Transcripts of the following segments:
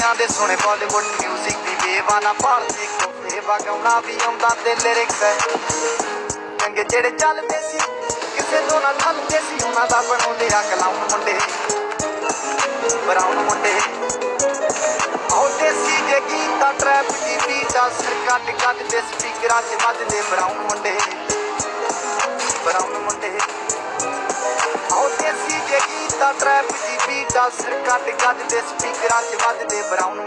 दुनिया दे सोने बॉलीवुड म्यूजिक दी वेवा ना भाल देखो सेवा गाउणा भी आउंदा ते लिरिक्स है चंगे जेड़े चलदे सी किसे तो ना थलदे सी उन्हां दा बनाउंदे आ कलाम मुंडे ब्राउन मुंडे आओ देसी जे गीता ट्रैप दी बीटा सिर कट कट दे स्पीकरां च वजदे ब्राउन मुंडे आओ देसी जे गीता ट्रैप दी बीटा सिर कट कट दे स्पीकरां च वजदे ब्राउन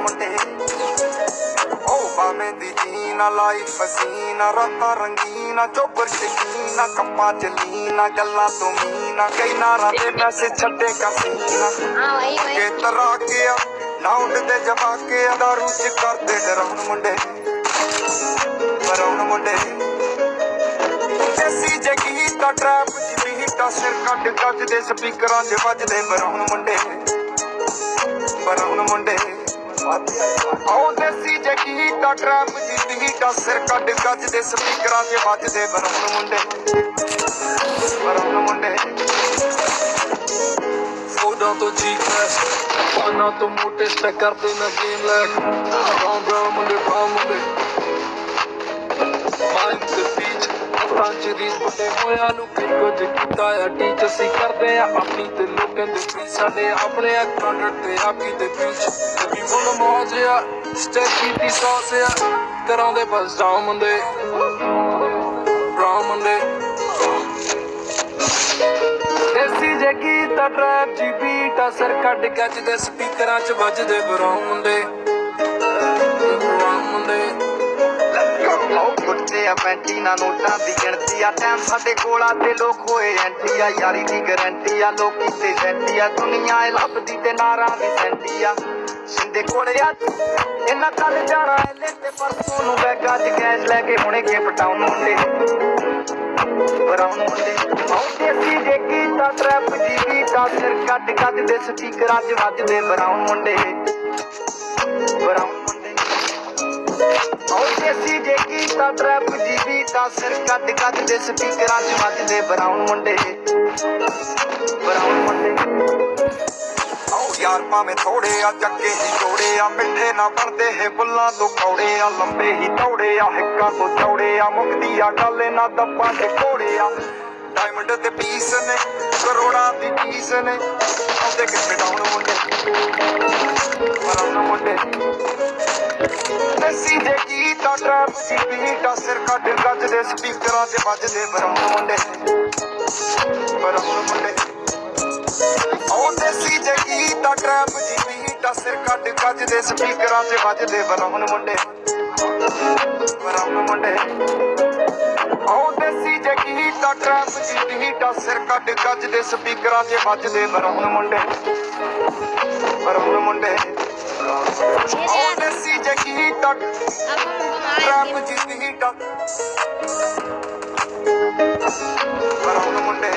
मुंडे ओ बामें दी जीना लाई पसीना रातां रंगीना चोबर शकीना कप्पा चलीना गल्लां तो मीना कई नारा दे मैसेज छड्डे कसीना के तरा गया नाउंड दे जवा के दारू च करदे डराउन मुंडे ब्राउन मुंडे देसी जे गीता ट्रैप दी बीटा सिर कट कट दे स्पीकरां च वजदे ब्राउन मुंडे आओ देसी जे गीता ट्रैप दी बीटा सिर कट कट दे स्पीकरां च वजदे ब्राउन मुंडे फोड़ा तो जी क्लास पाना तो मोटे स्टैक करते ना गेम लैक ब्राउन मुंडे माइंड से बीच रीस बड़े होया नू कई कुछ कीता है टीच असी करदे आ अपनी ते लोकां दे पीछ साडे अपने अकाउंट ते आपकी ते पीछ कभी फुल मौज आ स्टेप कीती सॉस आ करांदे बस डाउन मुंडे ब्राउन मुंडे देसी जे गीता ट्रैप जी बीट सिर कट गज दे स्पीकरां च वजदे ब्राउन मुंडे कुत्ते आ पैंटी ना नोटां दी गिणती आ टाइम साडे कोल आ ते लोक होए एंटी आ यारी दी गारंटी आ लोकी ते सेंटी आ दुनिया ए लभदी ते नारा दी सेंटी आ शिंदे कोले आ इन्ना कल जाना ए लेते परसों नू बैगा च कैश लेके हुणे के पटाउन मुंडे ब्राउन मुंडे आओ देसी जे गीता ट्रैप दी बीटा सिर कट कट दे स्पीकरां च वजदे ब्राउन मुंडे आओ देसी जे गीता ट्रैप दी बीटा सिर कट कट दे स्पीकरां च वजदे ब्राउन मुंडे आओ यार भावें थोड़े आ चक्के ही जोड़े आ मिठे ना बनदे हे बुल्लां तो कौड़े आ लंबे ही दौड़े आ हिक्कां तो चौड़े आ मुकदी आ गल ना दब्बां ते घोड़े आ डायमंड ते पीस ने करोड़ां दी फीस ने आउंदे किथे डाउन मुंडे ब्राउन मुंडे देसी जे गीता ट्रैप दी बीटा सिर कट कट दे स्पीकरां च वजदे ब्राउन मुंडे आओ देसी जे गीता ट्रैप दी बीटा सिर कट कट दे स्पीकरां च वजदे ब्राउन मुंडे आओ देसी जे गीता ट्रैप दी बीटा सिर कट कट दे स्पीकरां च वजदे ब्राउन मुंडे आओ देसी जे गीता ट्रैप दी बीटा ब्राउन मुंडे